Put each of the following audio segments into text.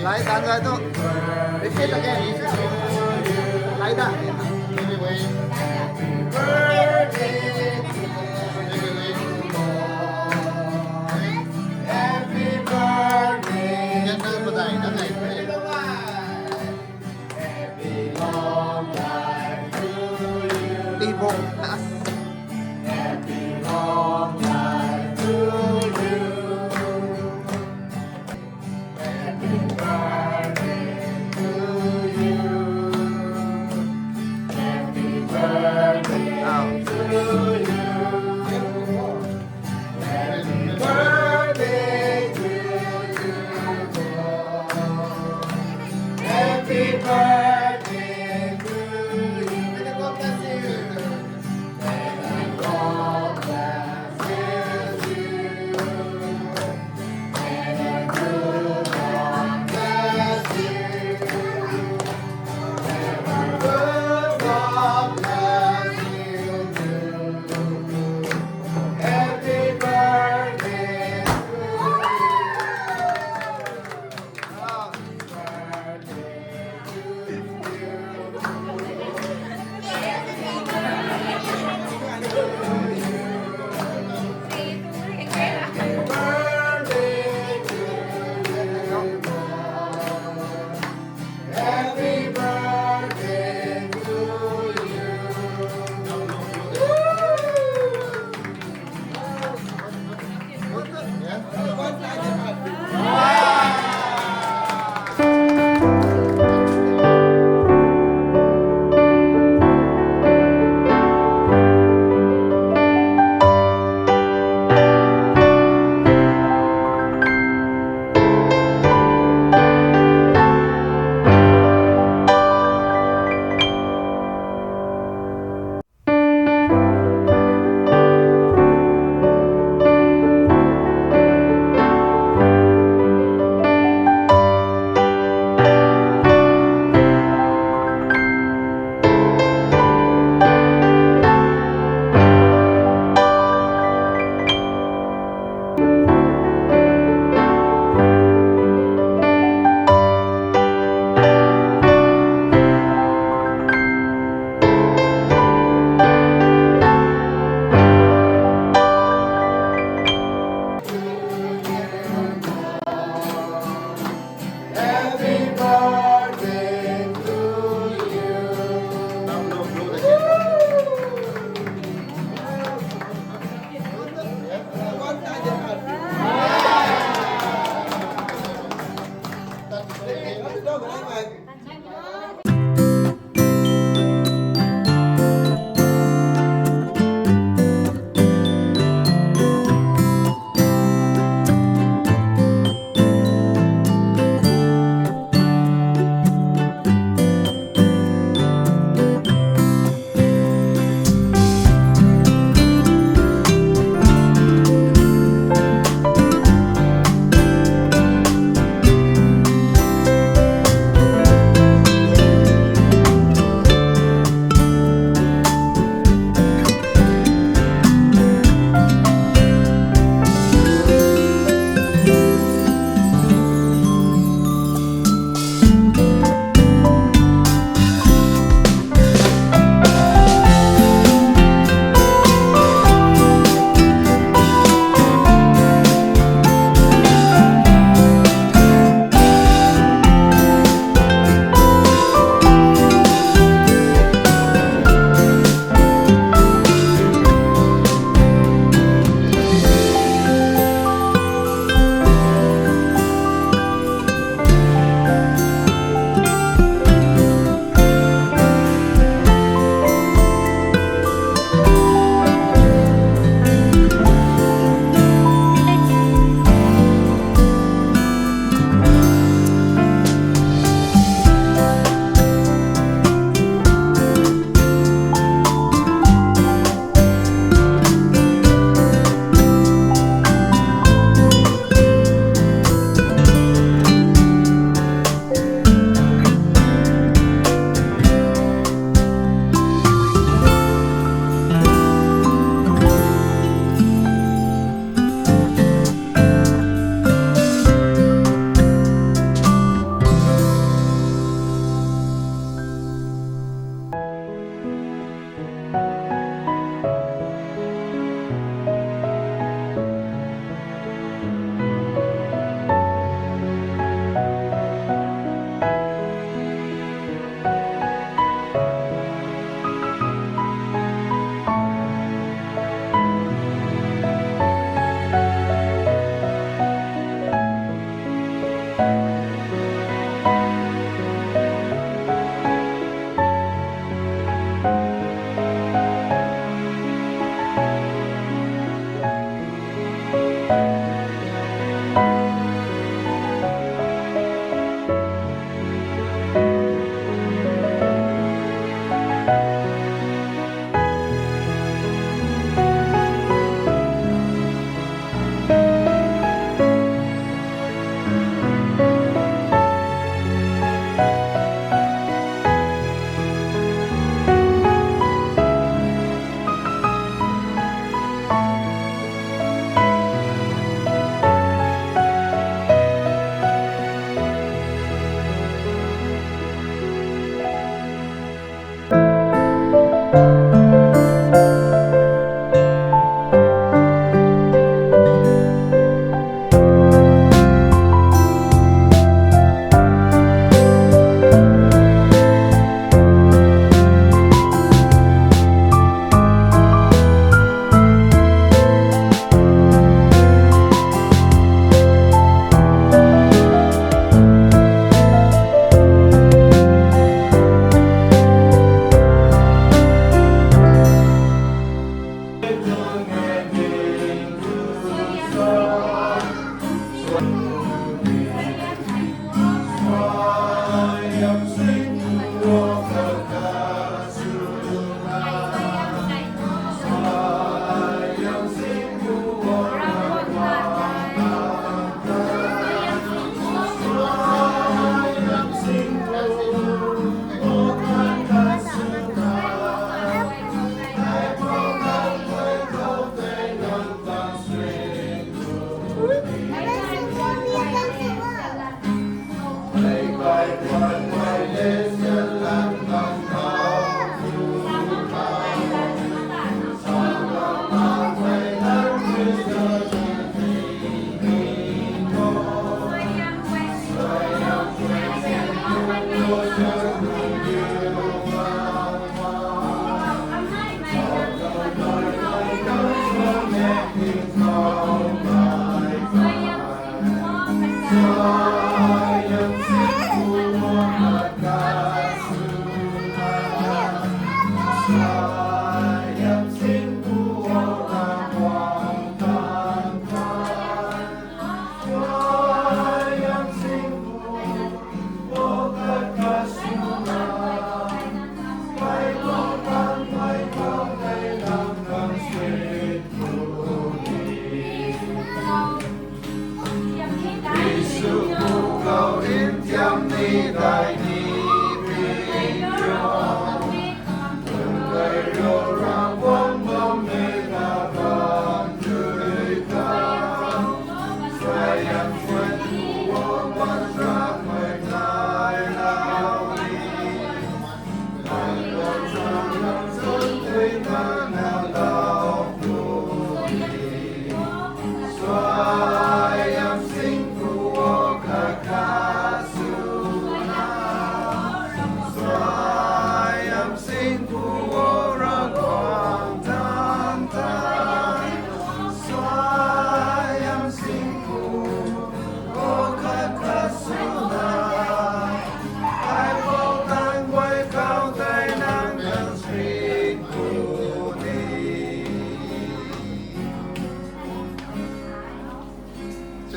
Like that guy too. Repeat again. Like that. Maybe wait. Happy birthday. Nhân đơn một này nó này. Happy long life to you. Đi bộ. Happy long life to you. Happy birthday to you. Happy birthday.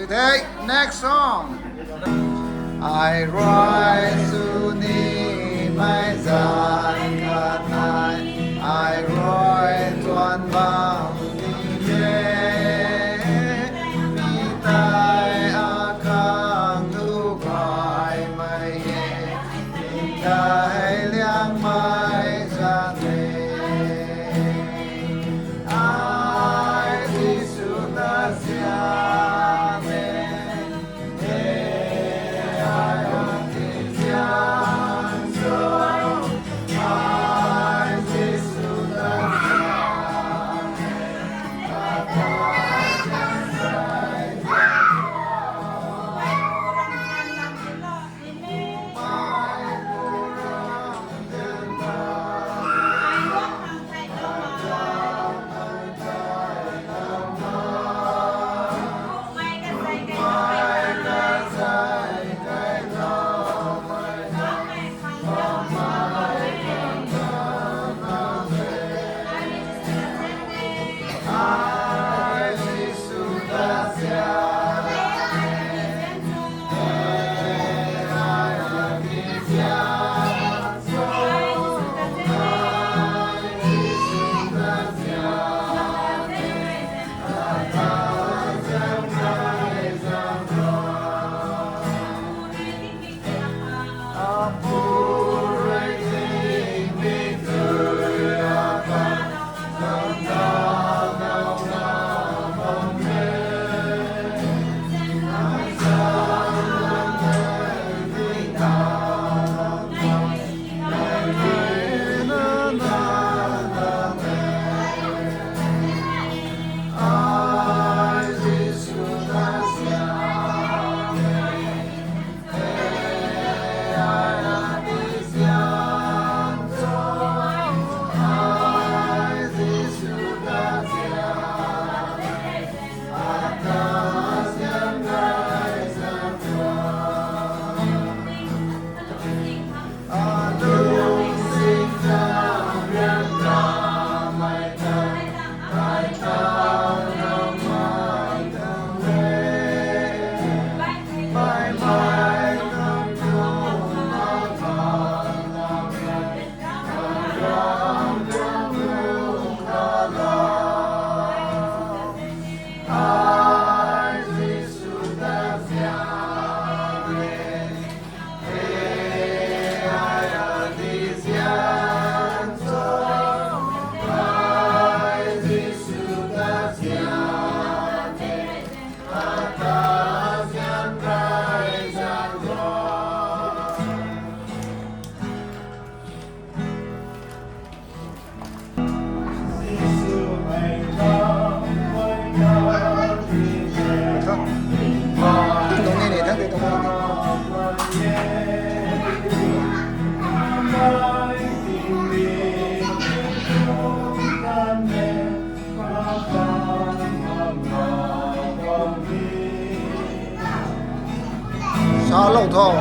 We take next song. I rise to thee, my Zanith. I rise to unbound thee. Mi tai akang tu kai mai ye. Mi tai liang mai Zanith. I visuda Sao lâu thọ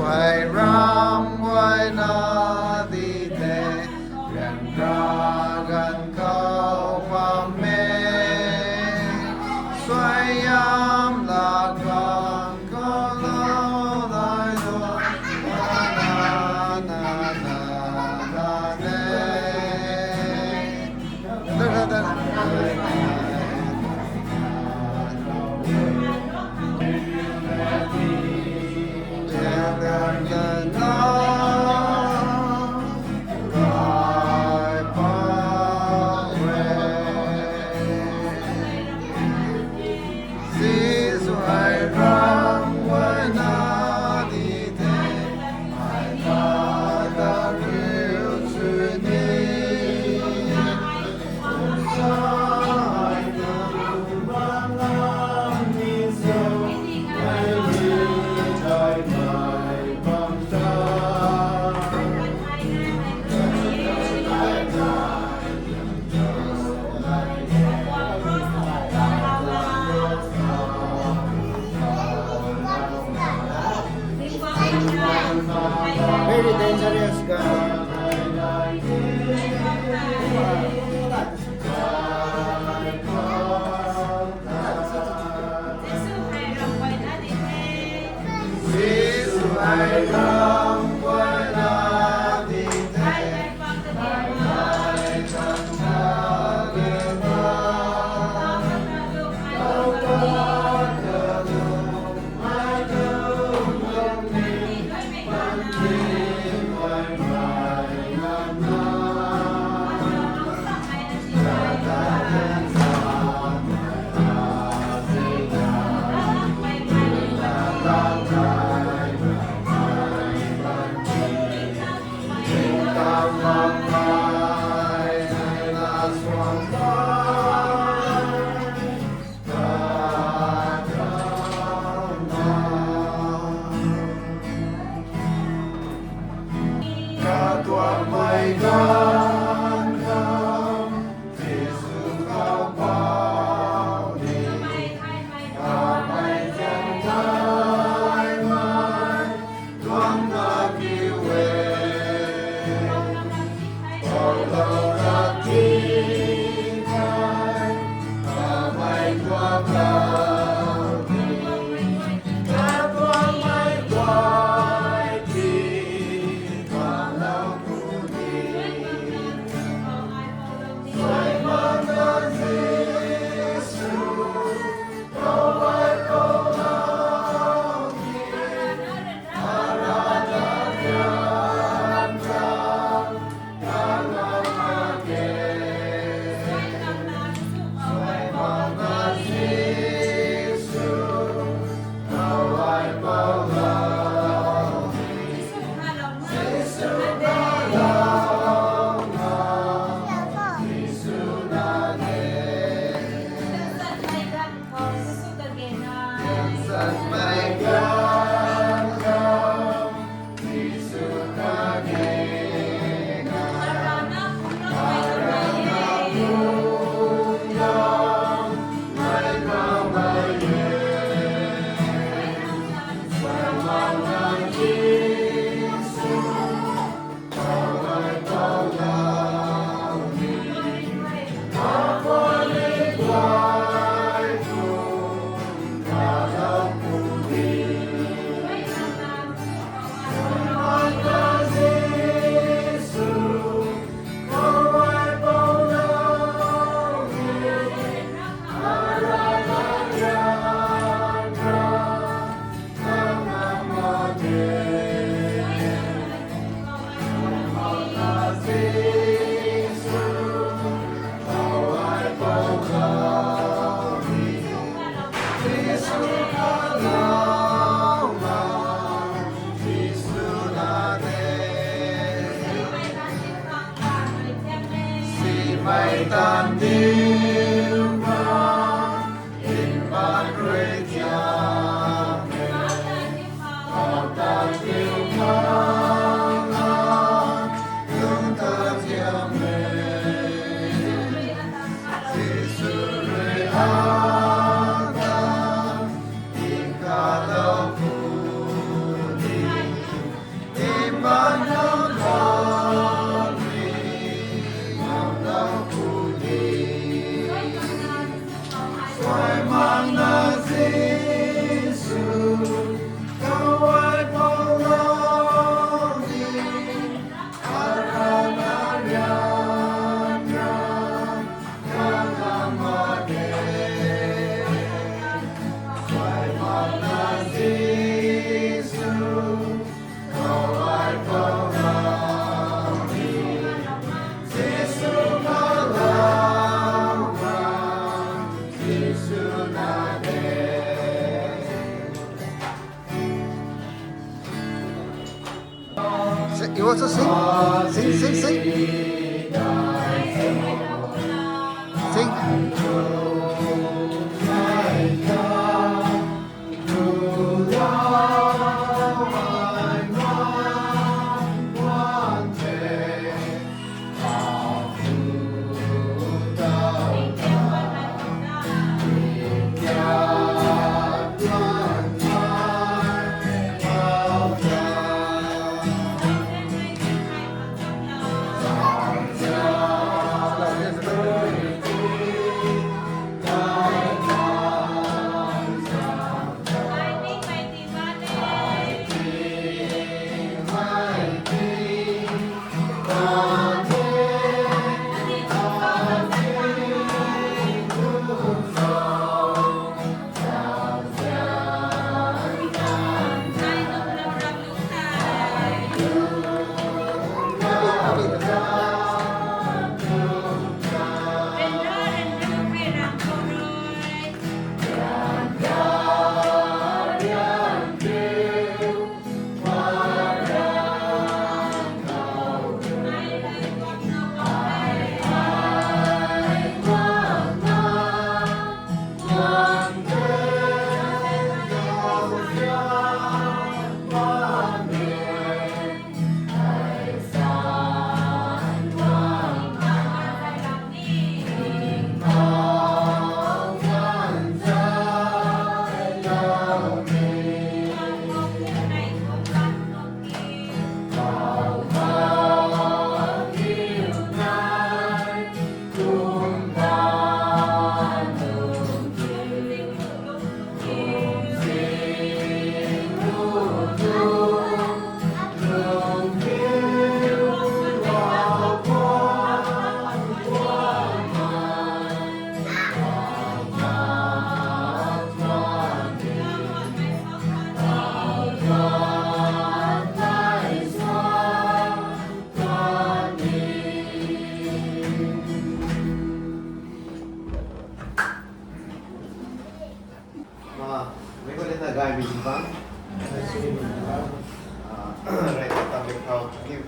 Hãy ram quay na đi thế gần ra gần câu và mê xoay ám là còn có lâu lại rồi na na na na na very dangerous God. You also sing? Sing. Sing.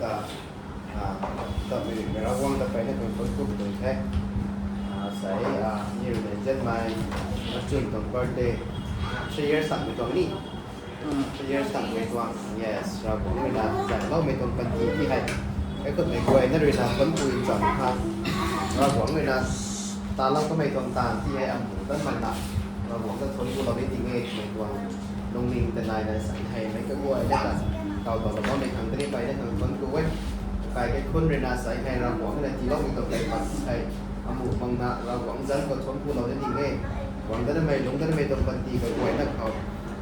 ta ta mình ra quăng ta phải nên con cúp được thế sẽ nhiều để dân mai nó chừng tuần birthday 3 years tặng tuần ní 3 years tặng tuần yes rồi cũng mình là giải lâu mình tuần phần gì hay cái cột này quay nó rồi là vẫn vui chọn ha rồi cũng mình là ta lâu có mấy tuần tàn thì hay ăn rất mạnh nặng rồi cũng rất thốn củaเราได้ดีเงี้ยmình tuần nông ninh tên này là sẵn hay mấy cái quay đó là cầu toàn là có mình thằng cái đi bay đó thằng vẫn cứ quay cái khuôn rồi là sẵn hay là cũng là chỉ lâu mình tuần này mà hay một bằng nạ là quảng dân có thốn củaเราได้ดีเงี้ยquảng dân mấy đúng dân mấy tuần phần gì cái quay nóเขา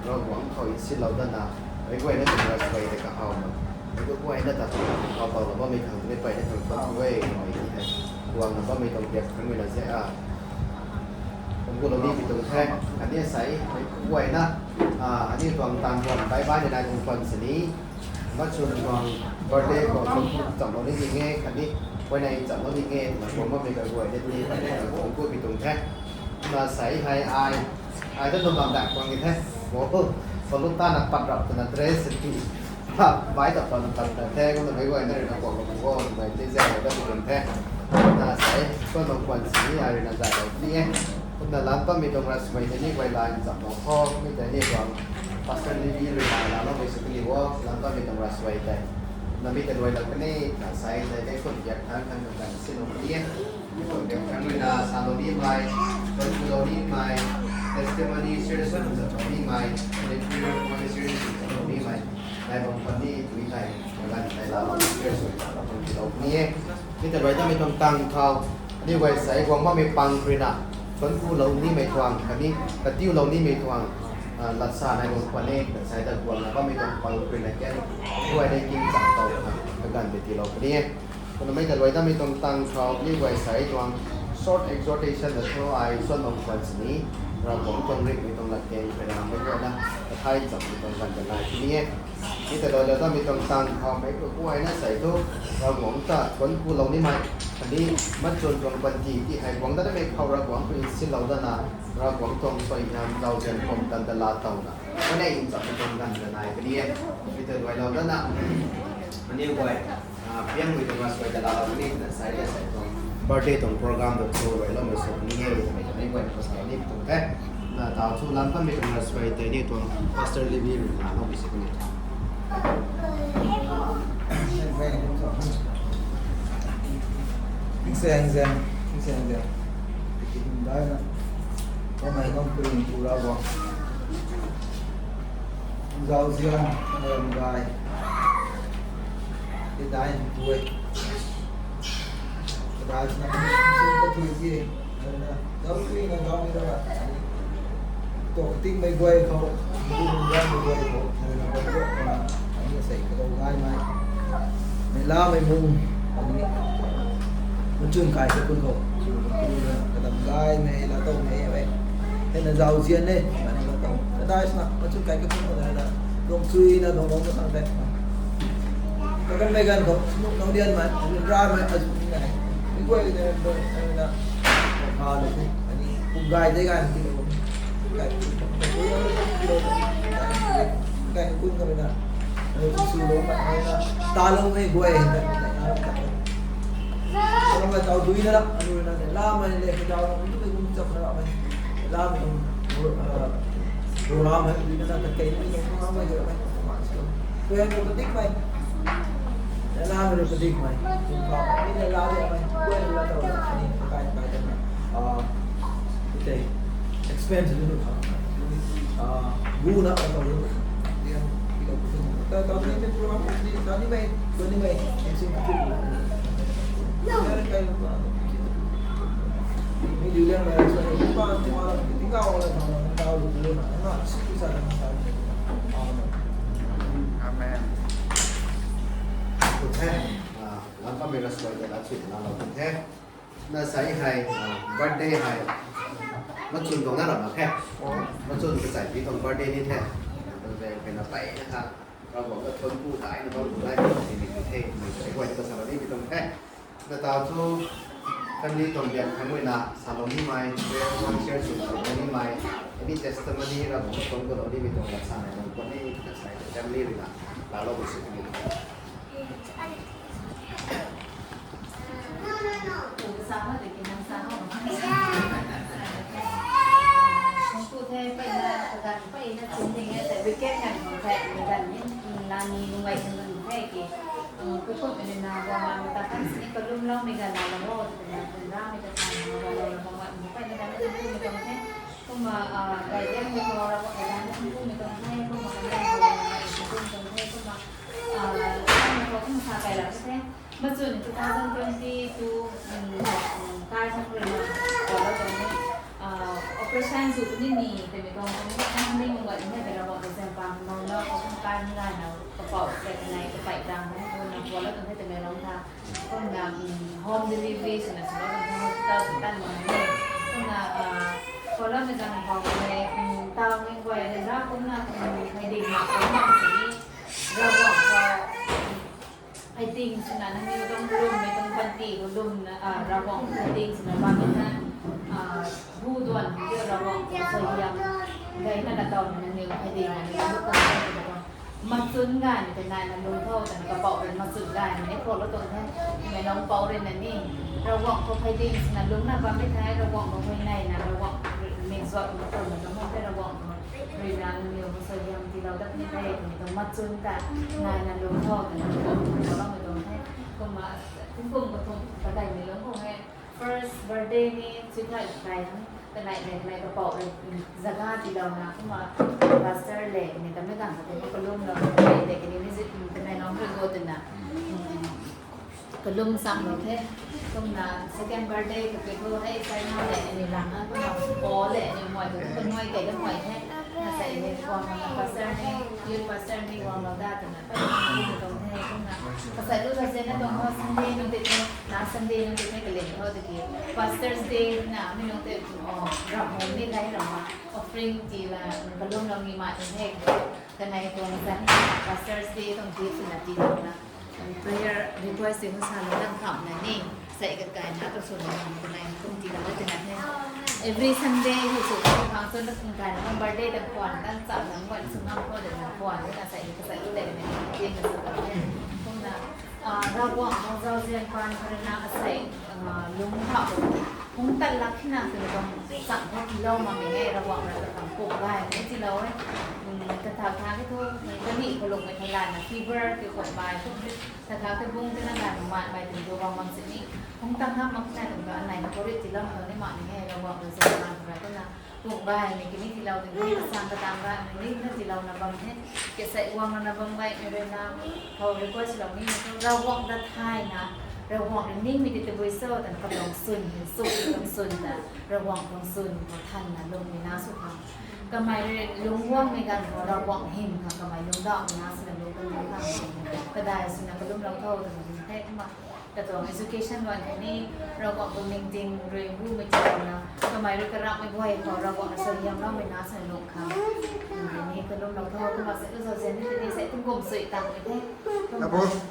rồi quảngเขาxin lâu dân nào cái quay nó từng là quay để cả họ cái quay nó tập họ bảo là có mình thằng cái quay nó thằng vẫn quay mọi gì thế quảng là có mình tuần việc thằng người là sẽผมกูเราดีไปตรงแท้อันนี้ใส่ไว้นะอันนี้ตรงตามตรงใต้บ้านในนายตรงคนสีนี้ก็ชวนตรงบอร์เดย์ของคนจับเราได้ดีเงี้ยอันนี้ไว้ในจับเราดีเงี้ยผมก็ไม่เคยไว้ได้ดีผมกูไปตรงแท้มาใส่ให้อายจะโดนลำดับกว่างี้แท้โอ้โหสรุปตาหนักปัดรับตัวนั้นเดรสที่ไว้ต่อตอนตัดแท้ก็ต้องไปไว้ในเรื่องของผมก็ไม่ได้แจ้งได้ตรงแท้น่าใส่ก็ต้องควรสีอะไรน่าใส่แบบนี้คุณน่ะร้านก็มีตรงรัสไว้ที่นี่ไว้ลายจับหลวงพ่อไม่แต่นี่ก่อนพาสเตอร์ลีวีหรือร้านเราไม่สุขีว่าร้านก็มีตรงรัสไว้แต่เรามีแต่ไว้เราก็นี่ใส่ได้คนอยากทานกันเหมือนกันสิ่งนี้คนเดียวกันเวลาซาโลนี่ไม่คนโลนี่ไม่เทสติมานีเชื่อส่วนจะโลนี่ไม่ในที่เราไม่เชื่อส่วนจะโลนี่ไม่ในบางคนที่คุยไทยเหมือนกันในเราเชื่อส่วนเราคนที่เราเนี่ยมีแต่ไว้ต้องมีตรงตังเขานี่ไว้ใส่หวังว่ามีปังกรีน่ะคนกูเรานี่ไม่ทวงคันนี้กระติ้วเรานี่ไม่ทวงลักษณะในบางคนนี่ใช้ตะกวงแล้วก็มีตรงปังกรีน่ะแก่ด้วยได้กินจากเตาเป็นการเป็นที่เราเนี่ยคนไม่แต่ไว้ต้องมีตรงตังเขานี่ไว้ใส่ตรง short exhortation หรือว่าไอ้ส่วนของคนนี้เราผมต้องเรียกมีตรงหลักเกณฑ์เป็นอะไรไม่รู้นะแต่ไทยจับมีตรงกันเป็นอะไรที่นี่นี่แต่เราต้องมีตรงตังเขาไม่ก็กู้ไอ้นั่นใส่ทุกเราหวังจะคนกูเรานี่ไม่อันนี้มันจนตรงบันทีที่ให้หวังได้ไม่เข้าเราหวังเป็นสิ่งเราได้นะเราหวังตรงไปนำเราจะคงกันตลาดเต่านะไม่ได้อินจับเป็นตรงกันเป็นอะไรที่นี่นี่แต่ไว้เราได้นะอันนี้ไว้เพียงไว้ตรงมาสวยตลาดเรานี่แต่ใส่ได้ใส่ตรง birthday ตรงโปรแกรมตัวช่วยเราไม่ส่งนี่ไงไม่จะไม่ไว้ภาษานี่ตรงแท้ดาวชูล้ำก็มีตรงมาสวยแต่นี่ตัว master living เราไม่ใช่คนนี้Xem đấy nè có mày không quyền phụ ra bọn rau riêng mềm gài cái đáy tuổi cái đáy nó có tuổi gì đâu khi nó đâu như đó tổ tinh mày quay không cũng ra mày quay không rồi nó có chuyện là anh sẽ cái đầu gai mày la mày mùng nó trường cài cái quân khẩu cái tầm gai này là tàu này vậy thế là giàu riêng đấy mà này là tàu cái đai sao nó trường cài cái quân khẩu này là đồng suy là đồng nó thằng đấy cái con này gần không nó điên mà ra mà ở chỗ này cái quay này là được anh cùng gai dây gai cái cái quân cái này là nó suy đó mà ta lâu này quay kalau nggak tahu duit lah, aduh nanti lama ni dia tahu nak itu pun tak nak main, lama tu lama duit nanti terkait ni lama main je main, tu yang penting main, lama tu penting main, ini lama dia main, tu yang lama tahu ni terkait kita expense dulu, guna atau dulu, dia kita tahu ni program ni, tahu ni main, yang singkat. Ini juga mereka sudah cuma tinggal oleh tahu dulu nak, nak susah nak tahu. Amen. Oke, làm có mình là soi để làm chuyện nào cũng thế. Nó say hay, birthday hay, nó chun tรงนั้นหรอมาแค่nó chun cái giải trí tรงbirthdayนี่แท้แต่เป็นอะไรนะครับเราบอกว่าชนผู้ตายนะเราผู้ตายเป็นสิ่งที่เท่ไม่ใช่ว่าจะสารนี้เป็นตรงแท้แต่ตาทูkan ni tong biak kami na saloni mai one share su saloni mai ini testimony ra bo tong ko ni bitong la sana tong ko ni sa family ri na lalo bo su ni cụ sáng là để cái năm sáng không cụ thêm phải là gần phải là chúng mình tại vì kết ngành của thầy mình gần những là nhìn vậy thì mình thấy cái cuối cùng mình là vào người ta cắt sẽ có lung lâu mình gần là ngô thì là từ ra mìnhจะทำvào làของbạn phải là đangไม่ต้องไม่ต้องให้không mà cái em mình vào là bọn đang không mìnhต้องให้không mà cái này vào là khôngต้องให้không mà mình có không xài cái là thế mà chuẩn 2022 cái xong rồi mà ở đó rồi operation dù cũng như nhì tại vì còn không nên mọi người phải là bọn để xem bằng màu nó có không cái như này nào cái bỏ cái này cái phải rằng không thôi là quá là cần thấy từ ngày long thang không là home delivery thì là sau đó mình không tao cũng tan mà này không là có là mình rằng vào này tao nên quay thì ra cũng là ngày định mà cũng là chỉ ra bỏ vào I think sila nang yung room may tong panti ko room na rawong I think sila bakit na buduan yung rawong sa iyang gaya na nataon na yung I think na lupa na matsun nga ni tanay na luto na nakapaw rin matsun nga ni ko luto na may nang paw rin na ni rawong ko I think sila lung na ba may tayo rawong ko may na rawong may swat ko luto na mo pero rawong ko rin na yung sa iyang tilaw dat ni tayo itong matsun ka na luto na cùng mà cuối cùng của thùng và đầy người lớn của nghe first birthday ni chuyến lại này cái này có bỏ rồi ra ga thì đầu nào cũng mà pastor lệ người ta mới cảm thấy cái lum là để cái này nó hơi vô tình à cái lum xong rồi thế không là second birthday cái cô thấy say nhau lệ người làm nó cũng học có lệ nhưng mọi thứ cũng ngoài kể cái ngoài thế là sẽ để còn là pastor nàyยืน pastor này còn là ra từ là phải đi từ thế không là pastor lúc là sẽ nó còn hoa Sunday nóติดนะ Sunday nóติดไม่กันเลยเขาตะกี้ pastor's day นะไม่น้องติดรับหงนี่ได้หรอมา offering จีละกระลุ่มเรามีมาเป็นเทศแต่ในตัวนั้น pastor's day ต้องจีสุนัขจีนะ prayer request สิ่งที่สารตั้งคำนะนี่ใส่กันกันนะตัวส่วนของตัวไหนต้องจีละก็จะนัดเนี่ย every Sunday ที่สุดที่ทางส่วนนักการวัน birthday ต่างก่อนตั้งจับทั้งวันซึ่งน้องก็เดินก่อนนี่นะใส่รูปเล็กเนี่ยเรียนกันสุดเลยพวกนั้นเราหวังเราเรียนการพัฒนาใส่ลุงเขาคงตัดลักที่น่าคือต้องสั่งพวกเรามาไม่ให้ระวังเราจะทำปลูกได้ไม่ที่เราจะทำทางที่ทุกจะมีพลงในทลายนะฟีเวอร์เกี่ยวกับใบทุกแต่เขาจะบุ้งที่นั่นแหละมาใบถึงตัววางมันสิ่งนี้คงตั้งห้ามมันแน่ถึงอันไหนเขาเรียกที่เราเราได้มาไม่ให้ระวังเราจะทำอะไรก็นะปลูกใบในกินที่เราถึงที่สร้างกระตามได้ในนี้นั่นที่เรานำบังให้เก็บใส่วางนำบังไว้ในเรื่องน้ำเขาเรียกว่าสิ่งเหล่านี้เราวางดัดท้ายนะระวังนิ่งมีแต่บริสุทธิ์แต่กำลังซุนสุขกำลังซุนแต่ระวังกำลังซุนของท่านนะลงในน้าสุขกำไมลุงว่างในการระวังหิมค่ะกำไมลุงดอกน้าสุนัขลุงก็ลุงข้างก็ได้สุนัขก็ลุงเราเท่าแต่ลุงแท้ขึ้นมาแต่ตัว education วันนี้เราบอกตรงจริงๆเรียนรู้ไม่จบนะกำไมเรากระรับไม่ไหวพอเราบอกเสียงเราไม่น้าสุนัขลุงค่ะอย่างนี้ก็ลุงเราเท่าขึ้นมาเสร็จก็เสร็จนี่จะเสร็จตุ้งกลมสวยต่างไปแท้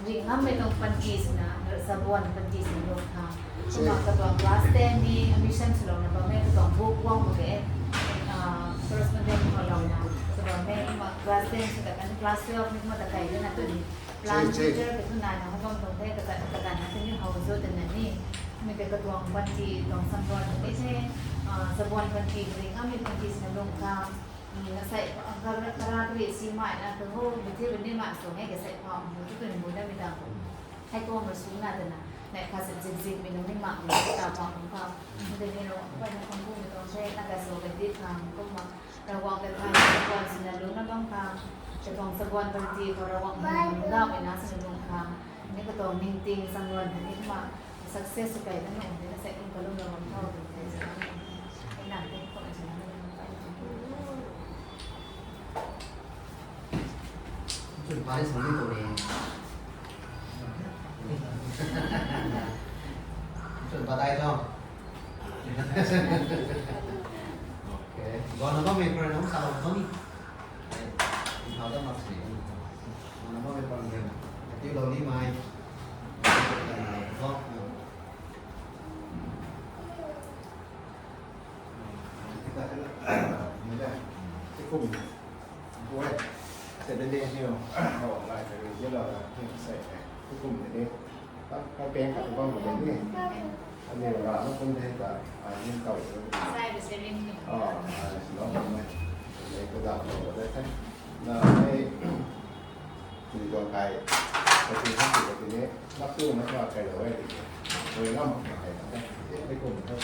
ยิงห้ามไม่ต้องปันกีสนะsabuan penting sebelum cuma ketua kelas ni mission sebelum nak bagi ketua book wang bagi terus menjadi kalau nak sebelum ni kelas sudah kan kelas 12 ni cuma tak kaya dia nak tu ni plan teacher itu nak nak orang tu dia kata nanti ni house tu dan ni mereka ketua penting dong sabuan ni saya sabuan penting beri kami penting sebelum saya kerana duit si mak nak tu betul betul mak so ni saya faham itu kan mudah mintaให้ตัวมาสูงงานแต่นะในภาษาจีนมีน้องไม่หมักเลยตามความของเขามันจะมีเราไปในคำพูดในตอนเช้านักการโซ่เป็นที่ทางก็มาระวังแต่ทางสกุลสินะลุงนั่งบ้างทางจะต้องสกุลบางทีพอระวังมันเล่าไปนะสินะลุงทางนี่ก็ต้องนิ่งติงสังวรนี่มา success ไปนั่นเองนี่จะใส่ตุ้งกระลุงระวังเท่าถึงใจจะให้หนักเป็นคนชนะจุดหมายสำคัญตัวเองchuẩn vào tay không? Ok. Còn nó có mình rồi nó không sao không đi. Nó đã mặc gì? Nó có mình còn nhiều. Tiêu đầu đi mai. Không. Cái cùng cuối sẽ đến đây nhiều. Bỏ lại phải rất là sẽ ทุกกลุ่มนี้เขาเป็นกับกล้องแบบนี้อันนี้เราไม่คุ้นให้กับอันนี้เก่า ใช่เป็นเซเว่นหนึ่ง อ๋อน้องผมเลยเลยก็ได้เลยแค่น่าให้ตีตัวไก่ไปตีข้าวตีตัวนี้รับตู้ไม่ว่าไก่เลยเลยน้ำไก่นะให้กลุ่มเขา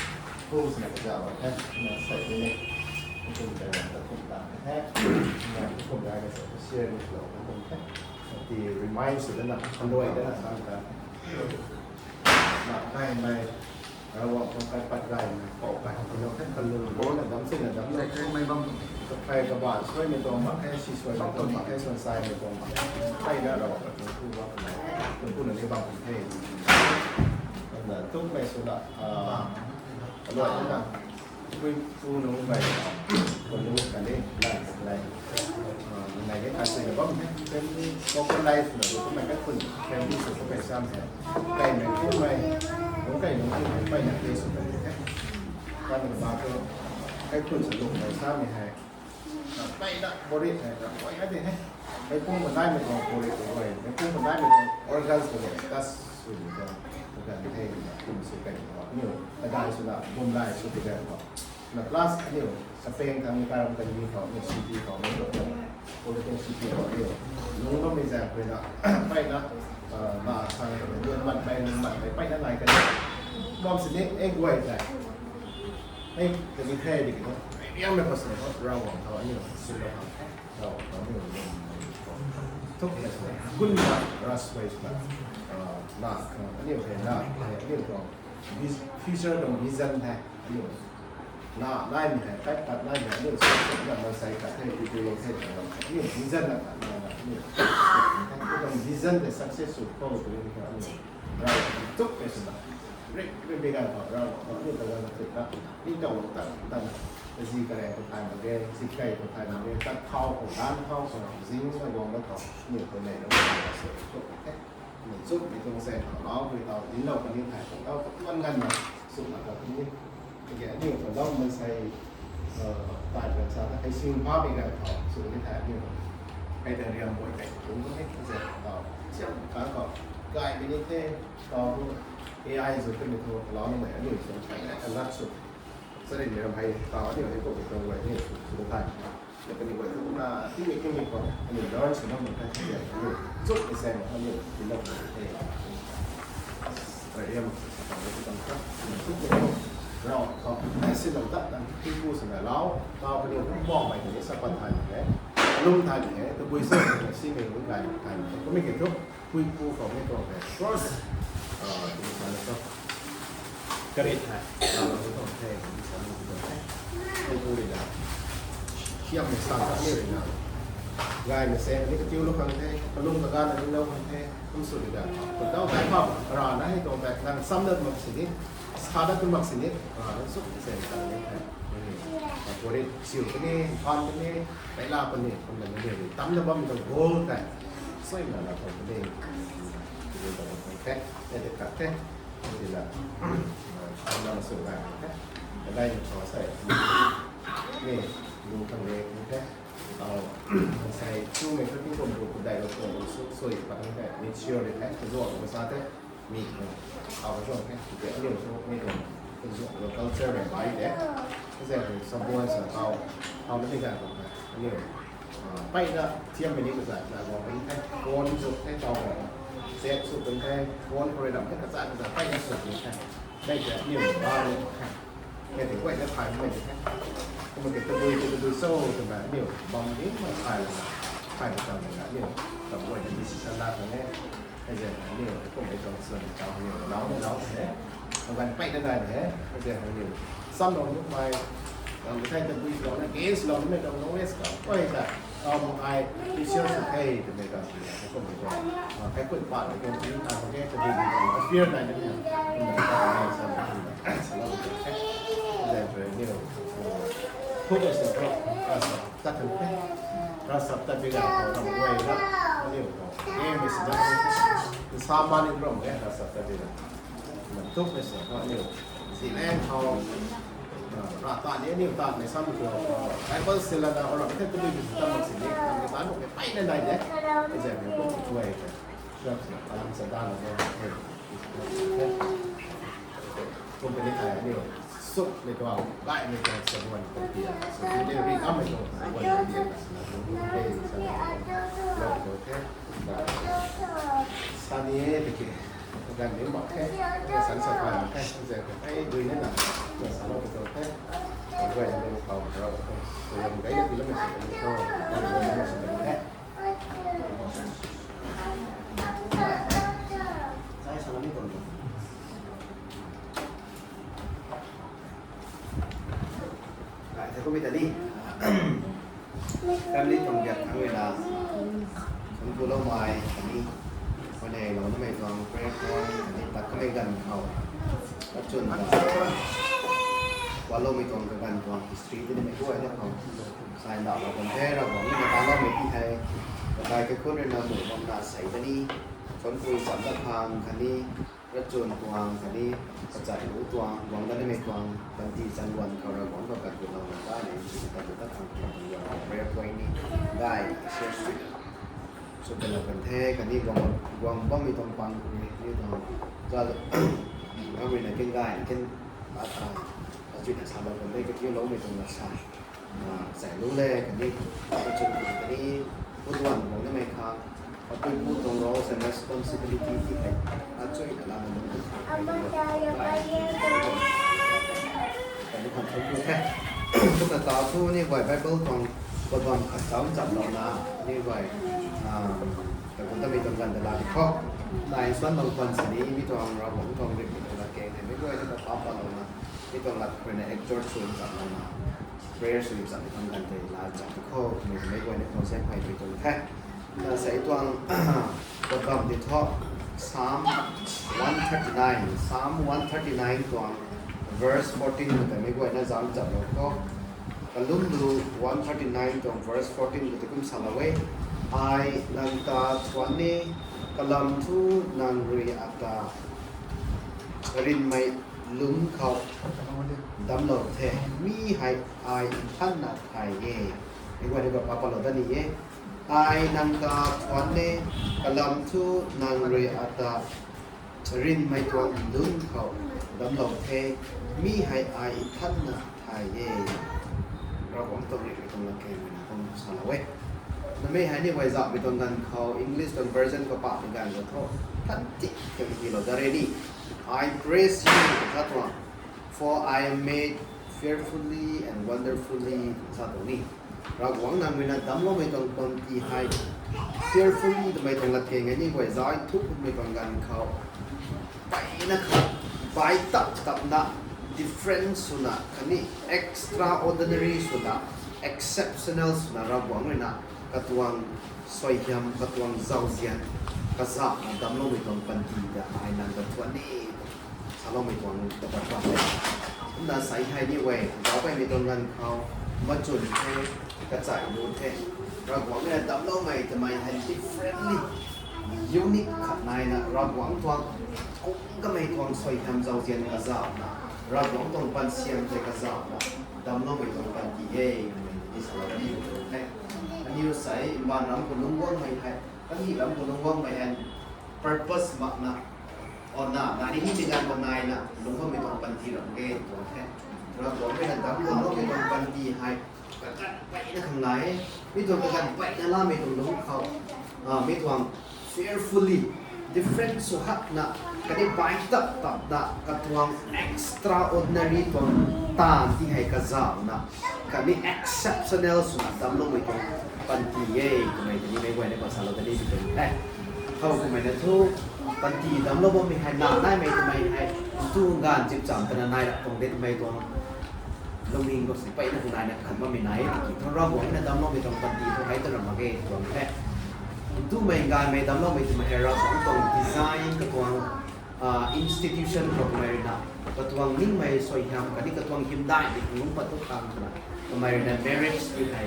ผู้สนับสนุนแค่ใส่ที่นี่ทุกกลุ่มจะตะกุ่มตามแค่ทุกกลุ่มได้ก็เชื่อในหลงทุกกลุ่มแค่ตี remind สุดแล้วนะคนรวยได้นะสร้างกันหนักให้ไม่เราว่าคนไปปัดไรออกไปเราแค่คนลืมโบ้นะดำเส้นดำเลยไม่บ้างใครกระบาดช่วยในตัวมันแค่ชีช่วยในตัวมันแค่ส่วนทรายในตัวมันใช่แล้วเราแบบพูดว่าพูดในบางประเทศแต่ทุกไปสุดละอร่อยนะพูดน้องไปคนรู้กันได้ไรในcái tài sản của mình cái có cái life nữa của mình cái phần cái đi sự có phải sao thế cái này cũng mày cũng cái nó cũng mày nhận đi sự cái khác cái mình bảo cho cái phần sử dụng này sao này hay cái đó body này là quay cái gì hết cái cung mình đây mình còn body của mình cái cung mình đây mình còn organs của mình that's sự cái cái này cùng sự cái đó nhiều cái đây sự là bom lại sự cái đó là plus nhiều Spain kami parang kanina ko, may city ko, may political city ko, yun. Nung kami sa akin na, pay na, maasang yun, matbay na lang ka na. Bom sini, guay tayo. Kasi kaya di ko, yung may pas na ko, raw ang tawa niyo, sila ang raw, yun. Tok na sila, good na, rasways na, ano yun, yun ko, future ng vision na, yun. Nay mình phải cách đặt nay mình được sự là nó xây cả thêm cái điều hết rồi nhiều vision là cái vision để successful của mình rồi chúc cái sự đó cái bây giờ họ ra họ như là thực ra đi đầu tận cái gì cái này của thầy mà cái gì cái của thầy mà cái tắt thao của đan thao của dính nó gồm nó có nhiều cái này nó là sự chúc cái mình giúp thì không sẽ nó với tao đến đầu cái thầy của tao cũng ngăn ngăn mà sự là cái như cái điều của nó mình xây tại làm sao hay xuyên hóa bên cạnh họ sự cái thẻ như hay là riêng mỗi cái cũng có hết cái gì đó xem cá có cái như thế có AI rồi cái mình thôi nó nhưng mà điều xuống phải là lát xuống gia đình làm hay có điều hay của mình không vậy như sự thay để cái điều cũng là cái mình còn mình nói sự nó mình phải thực hiện giúp để xem nó nhiều thì đâu thì rồi em còn cái tầm cấp mình giúp đượcเราเขาให้สิ่งต่างๆที่พูดเสนอแล้วเราไปเรียนรู้มองไปถึงสัพพะไทยแค่ลุ่มไทยแค่ตัวบุยเซอร์เนี่ยสิ่งเป็นรุ่นใหญ่ไทยก็ไม่เกี่ยวกับคุยพูดของไม่ตรงกันเพราะที่สารก็กระดิ่งไทยเราไม่ต้องแค่ที่สารไม่ต้องแค่คุยพูดเลยนะเชื่อมในสังกัดเลยนะงานเนี่ยเซนนี่ก็จิ้วลูกคันเทลุ่มตะการนี่ลูกคันเทต้องสุดเลยนะคนเต้าไทยภาพร้านนั้นให้ตรงแบบนั้นซ้ำเดิมมาสิ่งนี้Sada tu mak sini, masuk saya tanya kan. Boleh siu ni, pan ni, baiklah apa ni, apa ni. Tam dah bom itu gold kan. Saya mana tahu apa ni. Jadi kalau kan, ada dekat jadi lah. Anda masuk kan. Ada yang kalau saya ni, lupa ni kan. Kalau saya cuma itu pun boleh dah lalu so itu pada kan. Ni siu ni kan, jual besar tu. Mìnhเอาไปช่วงแค่เดี๋ยวเรื่องช่วงไม่โดนเป็นช่วงเราต้องเชื่อแบบไหนเด็กก็จะเป็นสมบูรณ์เสร็จเอาไม่ได้การของมันเรื่องไปละเทียมไปนี้ก็จะบอกไปแค่โกนสุดแค่จอแบบเซตสุดเป็นแค่โกนโปรดัมแค่กระจายจะไปยังสุดนี้แค่ได้แต่เรื่องบ้าเลยแค่ถึงว่าจะถ่ายไม่ได้แค่มันจะดูโซ่ถึงแบบเรื่องบอมนี้มาถ่ายประจำเลยนะเรื่องแต่ว่าจะมีสินค้าตัวนี้bây giờ nhiều cũng phải trồng sườn trồng nhiều nấu thế còn gần bay đến đây thế bây giờ nhiều xong rồi lúc mai người ta tự đi nó cái lòng nó trong nó hết cả quay cả một ai đi siêu sự hay thì mình cần cái công việc cái quyền bạn cái công việc cái công việc cái phía này nó nhiều mình phải xong bây giờ về nhiều thuốc là sửa thôi ta thử thế ra sập ta bây giờ còn quay đó nhiều em mình sẽ sao ban đêm rộng cái là sập ta bây giờ mình thuốc là sửa thôi nhiều gì em thò ra tại những điều tại này xong rồi cái con sẽ là ở cái cái cái gì tâm sự này người bán một cái bay lên này đấy bây giờ mình cũng quay Sure, sa daan ng kung pinitaya niyo, so nito ang lain nito sa buwan ng pagtiya. So hindi rin kami ito sa buwan ng pagtiya. Sa niya, bigay. Đang đến bỏ thế, sẵn sàng vào thế, giờ cái đuôi nó là sẵn sàng vào thế, về lên phòng rồi, rồi làm cái gì đó mình sẽ thôi, rồi mình sẽ thế. Saya salam itu. Lại thì có biết là đi. Family trong Nhật người là chúng tôi lâu ngoài đi.วันนี้เราไม่ลองเปรี้ยวตัดก็ไม่กันเขาแล้วจนว่าเราไม่ตรงกันตัว history ที่ไม่ช่วยนะเขาสายดาวเราคนแท้เราบอกนี่ในการเราไม่ที่ไทยแต่กายก็คนเรียนเราหมู่บำนาใส่กันนี่ชนคุยสัมพันธ์คันนี้รัชนตัวคันนี้กระจายรู้ตัวหวังได้ไม่ตัวบางทีจังหวัดเขาเราหวังประกาศตัวเราได้ในชีวิตการตั้งตัวเราเปรี้ยวไว้นี่ได้เชื่อสุดso kalau penting kan ni wang bom itu pang ni tu jadi kami nak kengai kan apa jadi sahabat penting kita lalu itu nasai saya lalu le kan ni macam ni putuan orang ni mereka apa putong role and responsibility kita acuh dalam menentukan kan ni kontrol kita kita tahu ni Bible tong Bible kacau macam mana niแต่ผมต้องมีตรงกันแต่ละข้อในส่วนบางคนสิ่งนี้มีตัวเราผมต้องเรียนเป็นตัวเก่งแต่ไม่ด้วยที่เราปั๊บเรานะมีตัวหลักเป็นใน exhort ส่วนจับเรามา prayer ส่วนจับทำกันแต่ละจับทุกข้อไม่ด้วยใน concept ไปเป็นตัวแท้แต่ใส่ตัวตัวกำที่ท่อ Psalm 139 Psalm 139ตัว verse 14แต่ไม่ด้วยนะจับเราก็กันลุ่มดู139ตัว verse 14ตัวคุ้มสารเวI nanta tuane kalam tu nang ri ata rin mai lum khau dam lo the mi hai ai than na thai ye ni wa de pa pa lo da ni ye I nanta tuane kalam tu nang ri ata rin mai tuan lum khau dam lo the mi hai ai than na thai ye เราผมต้องเรียนตรงนั้นเองนะผมสอนเอาไว้นั่นไม่ให้นี่ไว้จับไปตรงนั้นเขา English conversion ก็ปะในการขอโทษท่านจิตเกี่ยวกับเราจะเรียนนี่ I praise you สัตว์ว่า for I am made fearfully and wonderfully สัตว์นี้เราหวังนำเวลาดำลงไปตรงตนที่ให้ fearfully ทำไมตรงละเทงไงนี่ไว้จับทุกคนไปตรงกันเขาไปนะครับไปตับนะ different สุนัขคันนี้ extraordinary สุนัข exceptional สุนัขเราหวังเลยนะกระทรวงสวยงามกระทรวงเจ้าเสียนกษัตริย์ดำรงไว้ตรงปันทีแต่ไอ้นั่นกระทรวงนี้ถ้าเราไม่ตรงกระทรวงเลยน่าใส่ให้นี่ไว้เราไปไม่ตรงกันเขามาจุนให้กระจายรู้เท่เราหวังเนี่ยดำรงไว้ทำไมให้ differently unique ขัดในนะเราหวังทวงกุ้งก็ไม่ทวงสวยงามเจ้าเสียนกษัตริย์นะเราหวังตรงปันเสียงใจกษัตริย์นะดำรงไว้ตรงปันทีเองนี่สำหรับที่อยู่ตรงนี้นี่เราใส่บ้านเราคนลุงว่างไม่ให้ก็นี่เราคนลุงว่างไม่ให้ purpose มากนะอ๋อนะงานนี้ที่งานบางนายนะลุงว่างไม่ต้องปันทีหรอกเกย์ตัวแค่เราบอกไม่ได้ทำลุงว่างไม่ต้องปันทีให้กันไปนะข้างในไม่ต้องกันไปนะล่ะไม่ต้องลุงเขาไม่ต้อง fearfully different สุขนะกันได้ไปตับนะกันทวง extraordinary ตัวตาที่ให้กระจายนะกันนี้ exceptional สุดดำลงไปตรงปันทีเย่ทำไมถึงไม่ไหวในภาษาเราจะได้ดีเป็นแท้เขาทำไมนะทุกปันทีดำลงไม่ให้หนาได้ไหมทำไมให้ตู้งานจิบจำเป็นนายตรงเด็ดทำไมตัวลงมิงก็สิไปนะคุณนายนะขันมาไม่ไหนที่ทเราบอกนะดำลงไปตรงปันทีตัวให้ตัวเรามาเกย์ตัวแท้ตู้ไม่งานไม่ดำลงไปทำไมให้เราตรงดีไซน์กับตัวinstitution ของเรานะกระทรวงนิ่งไม่สวยงามกันนี่กระทรวงหิมได้ดิลุงปัตตุกามนะทำไมนะ marriage ที่ให้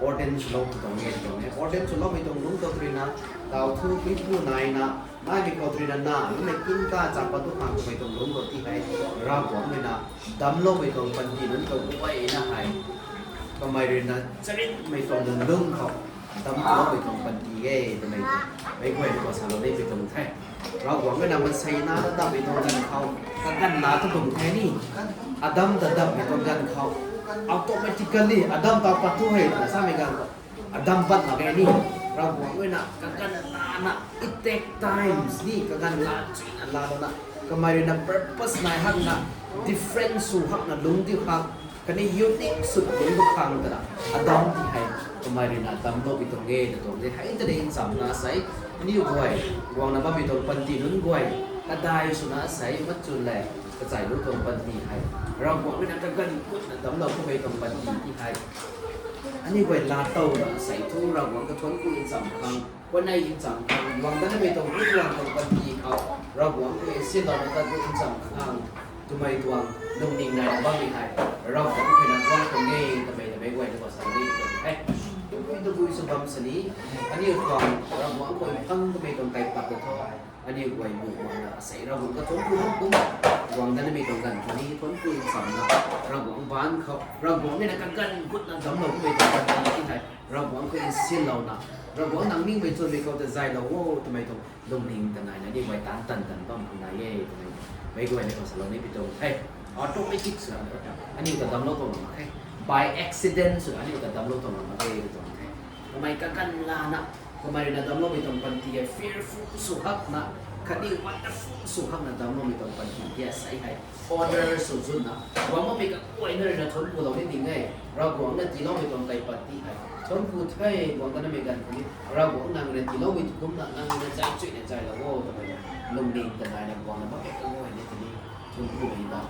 ordinance law ตรงนี้ตรงนี้ ordinance law ไม่ตรงลุงตัวตรีนะดาวทุกปีผู้นายนะไม่มีตัวตรีนะนะลุงไม่กินก้าจับปัตตุกามไม่ตรงลุงตัวที่ให้เราหวังเลยนะดำลงไม่ตรงปันทีนั้นตัวไว้นะให้ทำไมนะจริตไม่ตรงลุงเขา ตำตัวไปตรงปันทีเอ้ทำไมไม่ค่อยในภาษาเราได้ไปตรงแท้เราหวังว่ามันใส่หน้าดับไปตรงกันเขากันหนาตรงแท้นี่อดัมดับไปตรงกันเขา automatically อดัมตาปัตุให้แต่สามีกันอดัมปัดมาแค่นี้เราหวังว่ากันหนา it take times นี่กันหนาจีนลาแล้วนะก็ไม่ได้ purpose นายหักนะ different สู่หักนะลุงที่หักกันนี่ unique สุดลุงทุกครั้งแต่ละอดัมที่ให้ก็ไม่ได้อดัมโลกไปตรงเงี้ยตรงนี้ให้แต่ได้ยินสำนักใส่นี่อยู่ไว้หวังนะว่าไปตรงปันทีนู้นไว้ก็ได้สุนัขใส่มัดจุนแหละก็ใส่ลูกตรงปันทีให้เราหวังว่ากันอดัมเราก็ไปตรงปันทีที่ให้อันนี้ไว้ลาโต้ใส่ทุ่งเราหวังกระทนกูอินสำคัญวันในอินสำคัญหวังนั้นไปตรงรูปร่างตรงปันทีเขาเราหวังว่าเส้นเราตัดกูอินสำคัญทำไมตัวนุ่มนิ่งในบ้านไม่ให้เราหวังเป็นนักว่าตรงนี้ทำไมไว้ในภาษานี้ตรงเอ๊ะตัวบุยสุบัมสนีอันนี้ความเราหวังว่าตั้งทำไมตรงไกลปักกระทออันนี้ไว้หมู่มันใส่เราหวังกระทนกูนุ่มหวังนั้นไม่ตรงกันคนนี้ทนกูอินสำคัญเราหวังบ้านเขาเราหวังไม่นักกันพุทธดำเราไม่ตรงกันที่ไหนเราหวังเป็นเส้นเรานะเราหวังนั่งนิ่งไปจนไปเขาจะใจเราโอ้ทำไมตรงลงนิ่งแต่ไหนนะนี่ไว้ตันบ้างทำไงเย่ทำไมไม่ไว้ในภาษาเราไม่ไปตรงเฮ้ยออโตเมติกสุดอันนี้ก็ดำเราตรงมาเฮ้ย by accident สุดอันนี้ก็ดำเราตรงมาเฮ้ยตรงเฮ้ยทำไมกันลานะทำไมเราดำเราไปตรงปันที fearful สุหักนะคดี wonderful สุหักนะดำเราไปตรงปันที yes ไอ้ให้ honor สุดนะหวังว่ามีกับอวยนั่นนะชนกูเราได้ดีไงเราหวังนั่นที่เราไปตรงไกลปันทีให้ชนกูเฮ้ยหวังกันไม่กันคนนี้เราหวังนั่งเรียนที่เราไปทุกนั่งในใจจุดในใจเราโอ้ทำไมลงดิ่งแต่ไหนนะหวังนะไม่แค่อวยในที่นี้ชนกูไม่ได้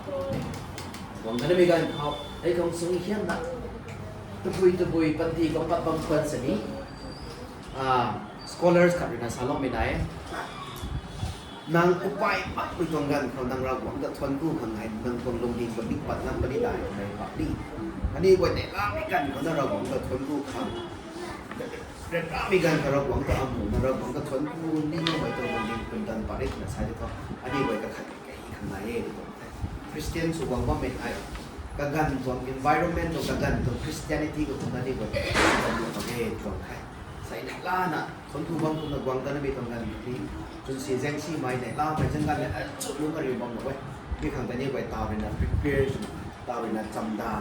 หวังกันไม่กันเขาไอ้คำสูงเขียนนะตะบุยปันทีก็ปัดบางคนสนิscholars กับนักสาลไม่ได้นางอุปายปักไปตรงกันเขานางเราหวังจะทนกู้ข้างในนางคนลงดินกับบิ๊กปัดนั่งไม่ได้ในปักดีอันนี้ไว้ในร่างไม่กันเขาเราหวังจะทนกู้ข้างเรื่องร่างไม่กันเขาเราหวังจะเอาหมูเราหวังจะทนกู้นี่ไว้ตรงลงดินเป็นดันปาริสนะใช่ไหมครับอันนี้ไว้กับขัดแย้งข้างในคริสเตียนสุวรรณว่าไม่ได้กักันตรง environment ตรงกักันตรง Christianity กับตรงนั้นนี่ไว้ตรงนี้ตรงใครใส่ในล่านะคนทุกวันคนละวังกันไม่ตรงกันที่จนเสียแรงชี้ไม้ในล่าไปจังกันเนี่ยจุดนู้นก็เรียบร้อยหมดเว้ยที่ข้างแต่นี่ไว้ตาเป็นนะ prepare ตาเป็นนะจำได้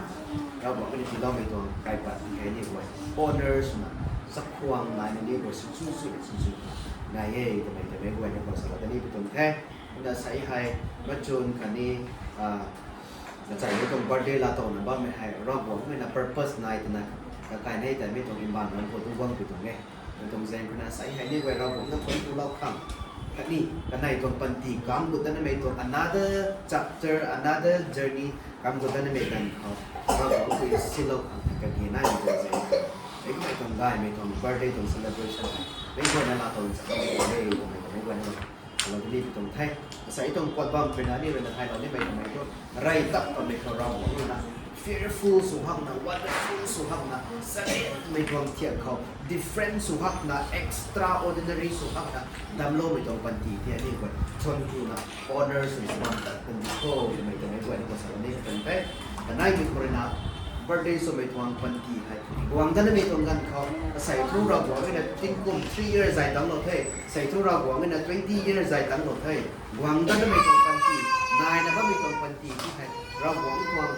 เราบอกว่าที่เราไม่ตรงไกลปัดแค่นี้ไว้ honors นะสักควงนายนี่ไว้สู้นายเย่ทำไมไว้ในภาษาแต่นี่เป็นตรงแท้มันจะใส่ให้มาจนกันนี่ใจไม่ตรง birthday ลาตรงนะบ้างไม่ให้รอบบอกไม่นะ purpose นายแต่นะการให้แต่ไม่ตรงอินบานมันคนทุกวันไปตรงไงมันตรงเซนคุณาใส่ให้นี่ไว้เราผมต้องคนทุกเราข้างกันนี่กันในตรงปันตีกำกุตันไม่ตรง another chapter another journey กำกุตันไม่กันเขาเราบอกคือสิโลกันที่นั่นตรงเซนไม่ตรงได้ไม่ตรง birthday ตรง celebration ไม่ควรนะมาตรงสักไม่ตรงไม่ควรนะเราจะรีบตรงไทยใส่ตรงกดบังเป็นอะไรเป็นไทยเราไม่ไปทำไมก็ไรตับก็ไม่เขาเราบอกนะfearful สุหักนะ wonderful สุหักนะ Zanith ไม่ตรงเทียบเขา different สุหักนะ extraordinary สุหักนะดำโลไม่ตรงปันทีที่นี่คนชนกูนะ honor สุดมันตัดเป็นโก้ไม่ตรงไม่ควรก็สารนี้เป็นไปแต่นายมีคนนะ birthday สุดไม่ตรงปันทีให้หวังกันไม่ตรงกันเขาใส่ทุกเราหวังกันติ้งกุ้ง3 years ใส่ตั้งหมดเลยใส่ทุกเราหวังกัน20 years ใส่ตั้งหมดเลยหวังกันไม่ตรงปันทีนายนะก็ไม่ตรงปันทีที่ให้เราหวังหวัง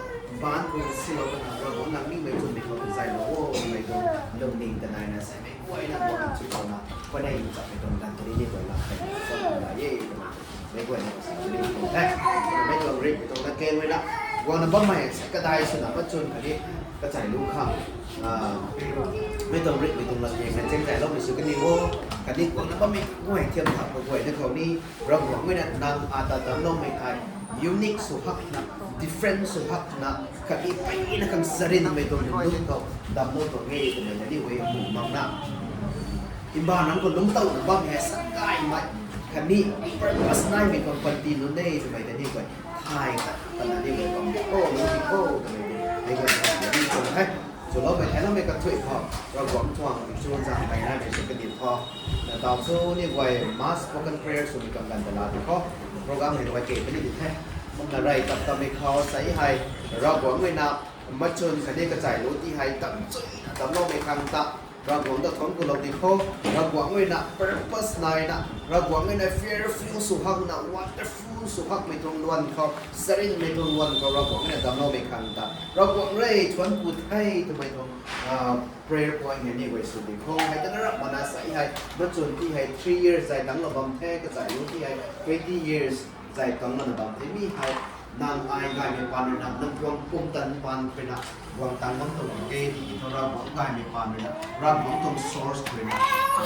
บ้านคุยสิเราเป็นเราหวังนั่งนิ่งไม่จนไม่เขาเป็นใจเราโอ้ไม่ตรงลงดิ่งแต่นายนะใส่ไม่กล้วยนะบอกชุดเรานะก็ได้จับไปตรงกันตัวนี้ดีกว่าเราใส่ก็ได้เย่ไม่กล้วยนะใส่ตัวนี้ตรงได้ไม่ตรงริบตรงตะเกียงไว้ละวันนั้นบ้านใหม่ก็ได้สุดนะปัจจุบันนี้ก็ใจลูกข้ามไม่ต้องริบไม่ต้องละเกียงนะเจ๊งใจเราไปซื้อกันดีโว้กันดีวันนั้นบ้านไม่กล้วยเทียมถักกล้วยในเขานี้เราหวังไว้นะนางอาตาตามน้องไม่ทายunique สุหักนะ different สุหักนะกับอีไปนะคำสรินไม่ตรงลุ่มเขาดำโน้ตตัวเงี้ยแต่ในนี้เว้ยหมู่มังนะอินบ้านนั้นคนลุ่มเต้าหรือบ้านแห่สักได้ไหมคันนี้ purpose นั่นมีความปฏิลุนได้ทำไมแต่นี่เว้ยทายกันแต่ในนี้เว้ยความโก้ลูกโก้ทำไมในเว้ยอย่างนี้คนให้ส่วนเราไปแทนเราไม่กระถุยพอเราหวังทวงชวนจากไปนะไปสุดกระดิ่งพอแต่ต่อสู้นี่เว้ย mass spoken prayer ส่วนกำลังตลาดเขาโปรแกรมเห็นไว้เก็บไปนี่ดิแท้มันอะไรตับตะไม่เขาใส่ให้เราหวังไว้นะมาชนคันนี้กระจายรู้ที่ให้ตับจุยตับโลกไม่คังตับ เราหวังจะทนกุหลาบดีเขาเราหวังไว้นะ purpose นายนะเราหวังไว้นะ fearful สุขนะ wonderful สุขไม่ตรงล้วนเขาสรินไม่ตรงล้วนเขาเราหวังเนี่ยดำเราไม่คันตาเราหวังเลยชวนกุดให้ทำไมตรงprayer point เนี่ยนี่ไว้สุดดีเขาให้ตั้งรับมานาใส่ให้เมื่อจนที่ให้3 years ใจตั้งเราบำเพ็ญก็ใจรู้ที่ให้20 years ใจตั้งเราบำเพ็ญมีให้นางไอ้กายมีความเป็นนางน้ำพวงปุ่มตันวันเป็นนะวางตังวังตัวเกย์ที่เราหวังกายมีความเป็นนะเราหวังตรง source เป็นนะ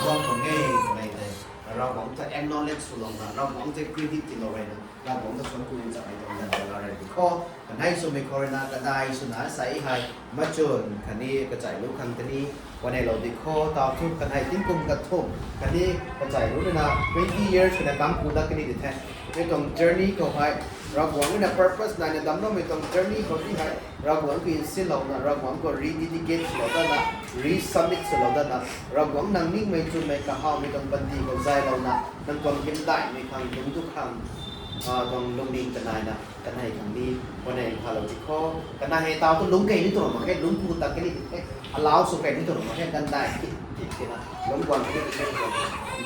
วางตรงเกย์อะไรเลยเราหวังจะ acknowledge สุดลงนะเราหวังจะ credit ที่เราเลยนะเราหวังจะชวนคุยจะไปตรงนั้นอะไรที่ข้อกันให้สมัยโควิดก็ได้สุนัขใส่ให้มาจนคันนี้กระจายลูกคันนี้วันนี้เราดีข้อต่อทุกกันให้ทิ้งกลุ่มกระทบคันนี้กระจายลูกเลยนะ20 years กันในบางคนได้กันนี่แท้ไม่ต้อง journey ก็ให้เราหวังว่า purpose นั้นเนี่ยดำรงไม่ต้อง journey ก็ที่ให้เราหวังคือสิ่งเราเราหวังก็ rededicate เราได้นะ resubmit เราได้นะเราหวังนั่งนิ่งไม่จุนไม่กระห้าวไม่ต้องบันดีก็ใจเรานะนั่งความเห็นได้ไม่ครั้งทุกครั้งต้องลงดินกันนายนะกันให้ครั้งนี้วันไหนพาเราที่ข้อกันนายให้ตาต้องลุ้งเก่งนี่ตัวมาแค่ลุ้งพูดตาแค่นี้แค่ allow สุขเก่งนี่ตัวมาแค่กันได้คิดนะลุ้งวันแค่นี้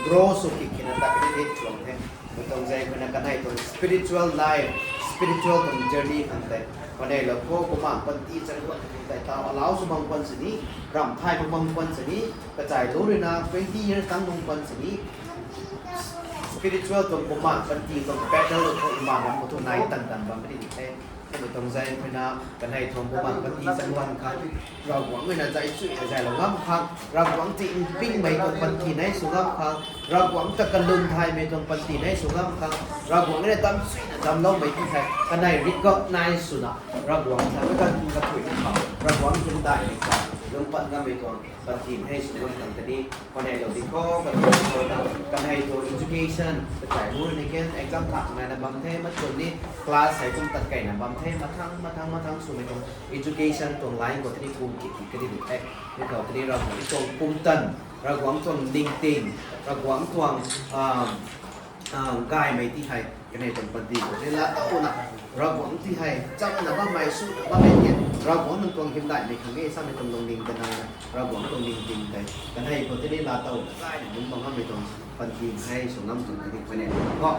grow สุขคิดนะตาแค่นี้ช่วงแค่ไม่ต้องใจคนนั้นกันให้ตัว spiritual life spiritual ตรง journey ครั้งแต่วันไหนเราก็ประมาณปันตีจะรู้แต่ตา allow สุบางคนสินี้รำไทยบางคนสินี้กระจายรู้เลยนะ20 years ตั้งบางคนสินี้spiritual ตรงประมาณปันตีตรง battle ตรงมาแล้วตัวไหนต่างๆบางไม่ได้แค่ไม่ต้องใจคนนั้นกันให้ตรงประมาณปันตีสักวันครับเราหวังไม่น่าใจช่วยใจเราล้ำพังเราหวังจะอินปิ้งไม่ตรงปันตีในสุล้ำพังเราหวังจะกันลุนไทยไม่ตรงปันตีในสุล้ำพังเราหวังไม่ได้ตามช่วยตามน้องไม่ที่ใครกันให้ recognize สุนัขเราหวังทำให้กันกระถุยเขาเราหวังจะได้ไหมครับลงปันก็ไม่ตรงปันตีให้สุนัขต่างกันนี้คนไหนเราดีข้อกันกันให้ตัว education กระจายรู้ในเกณฑ์ exam ถักมาในบางเทศมาจนนี้ class ใส่จนตัดไก่นะบางเทศมาทั้งสู่ในตรง education ตรงไลน์ก็ที่นี่ภูมิกิจก็ที่นี่แท็กนี่เราที่นี่เราที่ตรงภูมิตันเราหวังตรง LinkedIn เราหวังตรงกายไม่ที่ให้กันในตรงปฏิบัติเวลาตัวน่ะเราหวังที่ให้จับนะว่าไม่สู้ว่าไม่เย็นเราหวังตรงเห็นได้ในครั้งนี้สร้างในตรงลงดินกันได้เราหวังตรงดินดินได้กันให้คนที่ได้ลาเต้าได้หรือมึงบางครั้งไม่ตรงปฏิให้ส่งน้ำจุดที่ไปเนี่ยก็